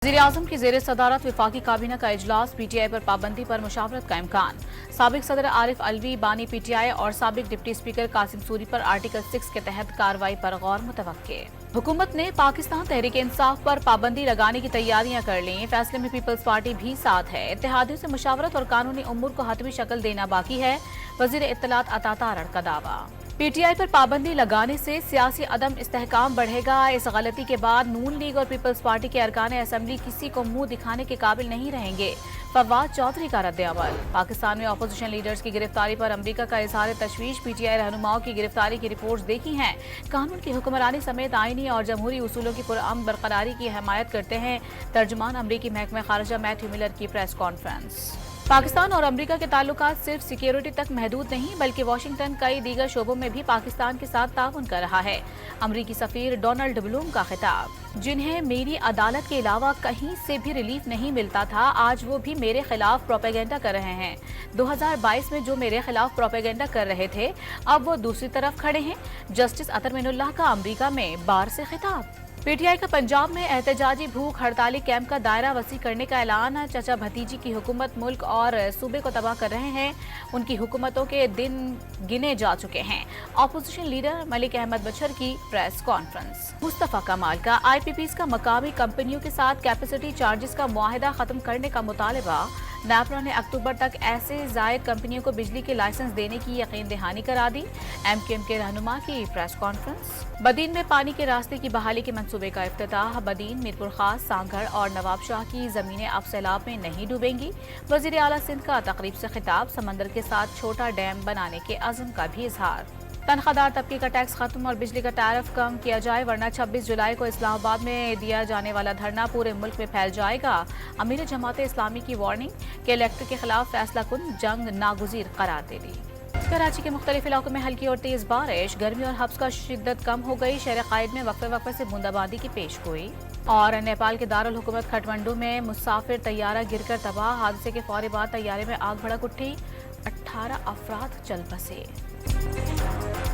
वज़ीर-ए-आज़म की ज़ेर सदारत वफाकी काबीना का इजलास, पीटीआई पर पाबंदी पर मुशावरत का इम्कान। साबिक सदर आरिफ अलवी बानी पीटीआई और साबिक डिप्टी स्पीकर कासिम सूरी पर आर्टिकल 6 के तहत कार्रवाई पर गौर मुतवक्के। हुकूमत ने पाकिस्तान तहरीक इंसाफ पर पाबंदी लगाने की तैयारियां कर ली। फैसले में पीपल्स पार्टी भी साथ है। इत्तेहादियों से मुशावरत और कानूनी उमूर को हतमी शक्ल देना बाकी है। वज़ीर इत्तलात अता तारड़ का दावा। पीटीआई पर पाबंदी लगाने से सियासी अदम इस्तेहकाम बढ़ेगा। इस गलती के बाद नून लीग और पीपल्स पार्टी के अरकान असम्बली किसी को मुंह दिखाने के काबिल नहीं रहेंगे। फवाद चौधरी का रद्द-ए-अमल। पाकिस्तान में अपोजिशन लीडर्स की गिरफ्तारी पर अमरीका का इजहार तशवीश। पीटीआई रहनुमाओं की गिरफ्तारी की रिपोर्ट्स देखी हैं। कानून की हुक्मरानी समेत आईनी और जमहूरी उसूलों की पुरअमन बरकरारी की हमायत करते हैं। तर्जुमान अमरीकी महकमा खारजा मैथ्यू मिलर की प्रेस कॉन्फ्रेंस। पाकिस्तान और अमरीका के ताल्लुकात सिर्फ सिक्योरिटी तक महदूद नहीं, बल्कि वाशिंगटन कई दीगर शोबों में भी पाकिस्तान के साथ ताउन कर रहा है। अमरीकी सफीर डोनाल्ड ब्लूम का खिताब। जिन्हें मेरी अदालत के अलावा कहीं से भी रिलीफ नहीं मिलता था, आज वो भी मेरे खिलाफ प्रोपेगेंडा कर रहे हैं। 2022 में जो मेरे खिलाफ प्रोपेगेंडा कर रहे थे, अब वो दूसरी तरफ खड़े हैं। जस्टिस अतर मिनुल्लाह का अमरीका में बार से खिताब। पीटीआई का पंजाब में एहतजाजी भूख हड़ताली कैंप का दायरा वसी करने का ऐलान। चाचा भतीजी की हुकूमत मुल्क और सूबे को तबाह कर रहे हैं। उनकी हुकूमतों के दिन गिने जा चुके हैं। अपोजिशन लीडर मलिक अहमद बशर की प्रेस कॉन्फ्रेंस। मुस्तफा कमाल का आईपीपीज का मकामी कंपनियों के साथ कैपेसिटी चार्जेस का मुआहिदा खत्म करने का मुतालबा। नैपरा ने अक्टूबर तक ऐसे जायद कंपनियों को बिजली के लाइसेंस देने की यकीन दहानी करा दी। एमक्यूएम के रहनुमा की प्रेस कॉन्फ्रेंस। बदीन में पानी के रास्ते की बहाली के मंसूबे का इफ्तिताह। बदीन, मीरपुर खास, सांगड़ और नवाब शाह की जमीनें अब सैलाब में नहीं डूबेंगी। वजीर आला सिंध का तकरीब से खिताब। समंदर के साथ छोटा डैम बनाने के अज़्म का भी इजहार। तनख्वाहदार तबके का टैक्स खत्म और बिजली का टैरिफ कम किया जाए, वरना 26 जुलाई को इस्लामाबाद में दिया जाने वाला धरना पूरे मुल्क में फैल जाएगा। अमीर जमात इस्लामी की वार्निंग कि इलेक्ट्रिक के खिलाफ फैसला कुन जंग नागुज़ीर करार दे दी। कराची के मुख्तलिफ इलाकों में हल्की और तेज बारिश। गर्मी और हब्स का शिद्दत कम हो गई। शहर कायद में वक्फे वक्फे से बूंदाबांदी की पेश गोई। और नेपाल के दारुल हुकूमत खटमंडू में मुसाफिर तैयारा गिरकर तबाह। हादसे के फौरी बाद तैयारे में आग भड़क उठी। 18 अफराद चल बसे।